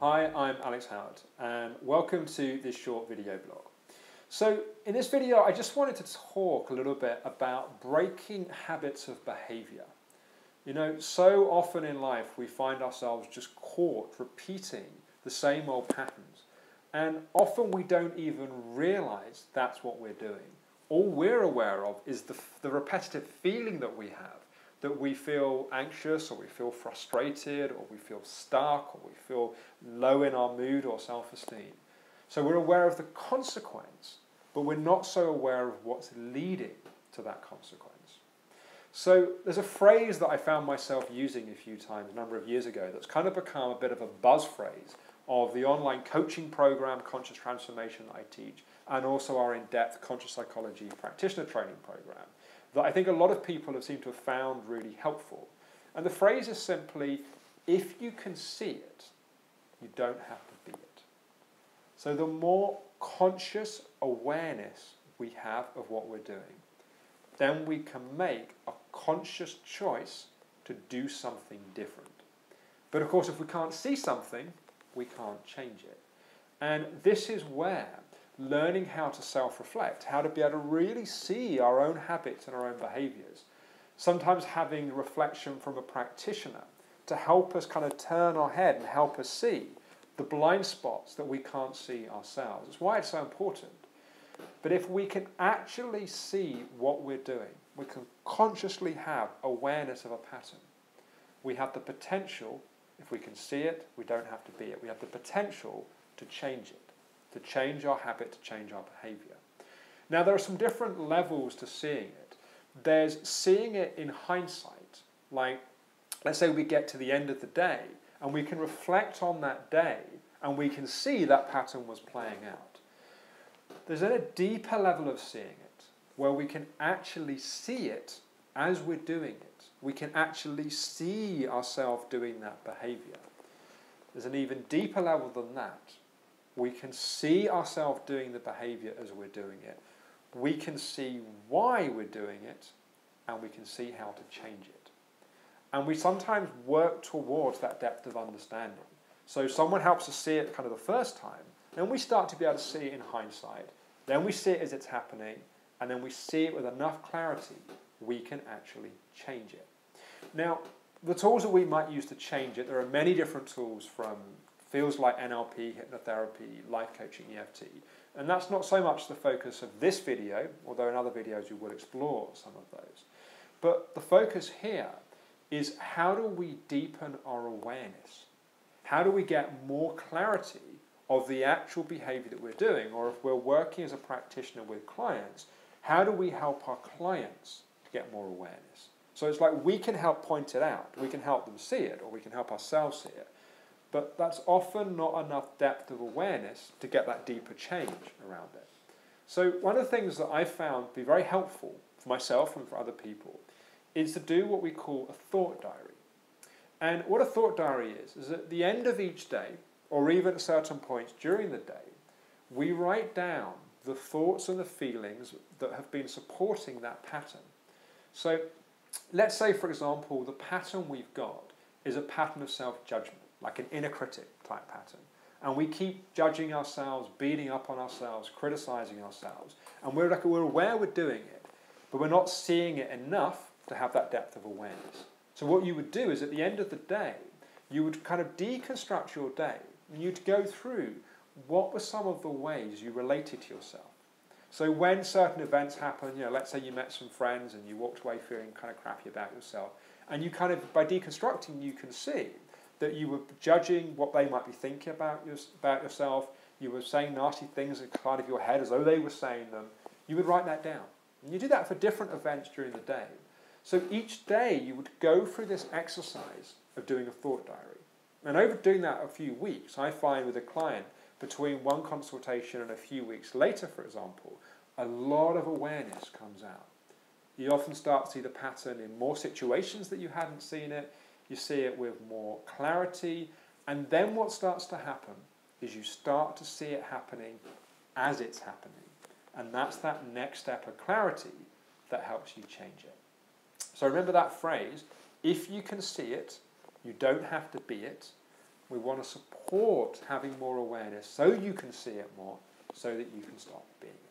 Hi, I'm Alex Howard and welcome to this short video blog. So in this video I just wanted to talk a little bit about breaking habits of behaviour. You know, so often in life we find ourselves just caught repeating the same old patterns, and often we don't even realise that's what we're doing. All we're aware of is the repetitive feeling that we have, that we feel anxious, or we feel frustrated, or we feel stuck, or we feel low in our mood or self-esteem. So we're aware of the consequence, but we're not so aware of what's leading to that consequence. So there's a phrase that I found myself using a few times a number of years ago that's kind of become a bit of a buzz phrase of the online coaching program, Conscious Transformation, that I teach, and also our in-depth Conscious Psychology practitioner training program, that I think a lot of people have seemed to have found really helpful. And the phrase is simply, if you can see it, you don't have to be it. So the more conscious awareness we have of what we're doing, then we can make a conscious choice to do something different. But of course, if we can't see something, we can't change it. And this is where learning how to self-reflect, how to be able to really see our own habits and our own behaviours, sometimes having reflection from a practitioner to help us kind of turn our head and help us see the blind spots that we can't see ourselves. It's why it's so important. But if we can actually see what we're doing, we can consciously have awareness of a pattern, we have the potential, if we can see it, we don't have to be it, we have the potential to change it, to change our habit, to change our behaviour. Now there are some different levels to seeing it. There's seeing it in hindsight, like let's say we get to the end of the day and we can reflect on that day and we can see that pattern was playing out. There's then a deeper level of seeing it where we can actually see it as we're doing it. We can actually see ourselves doing that behaviour. There's an even deeper level than that. We can see ourselves doing the behaviour as we're doing it. We can see why we're doing it, and we can see how to change it. And we sometimes work towards that depth of understanding. So someone helps us see it kind of the first time, then we start to be able to see it in hindsight, then we see it as it's happening, and then we see it with enough clarity, we can actually change it. Now, the tools that we might use to change it, there are many different tools, from fields like NLP, hypnotherapy, life coaching, EFT. And that's not so much the focus of this video, although in other videos we will explore some of those. But the focus here is, how do we deepen our awareness? How do we get more clarity of the actual behaviour that we're doing? Or if we're working as a practitioner with clients, how do we help our clients to get more awareness? So it's like we can help point it out, we can help them see it, or we can help ourselves see it. But that's often not enough depth of awareness to get that deeper change around it. So one of the things that I found to be very helpful for myself and for other people is to do what we call a thought diary. And what a thought diary is at the end of each day, or even at certain points during the day, we write down the thoughts and the feelings that have been supporting that pattern. So let's say, for example, the pattern we've got is a pattern of self-judgment, like an inner critic type pattern. And we keep judging ourselves, beating up on ourselves, criticizing ourselves. And we're aware we're doing it, but we're not seeing it enough to have that depth of awareness. So what you would do is, at the end of the day, you would kind of deconstruct your day, and you'd go through what were some of the ways you related to yourself. So when certain events happen, you know, let's say you met some friends and you walked away feeling kind of crappy about yourself, and you kind of, by deconstructing, you can see that you were judging what they might be thinking about yourself, you were saying nasty things inside of your head as though they were saying them. You would write that down. And you do that for different events during the day. So each day you would go through this exercise of doing a thought diary. And over doing that a few weeks, I find with a client, between one consultation and a few weeks later, for example, a lot of awareness comes out. You often start to see the pattern in more situations that you hadn't seen it. You see it with more clarity. And then what starts to happen is you start to see it happening as it's happening. And that's that next step of clarity that helps you change it. So remember that phrase, if you can see it, you don't have to be it. We want to support having more awareness so you can see it more, so that you can stop being it.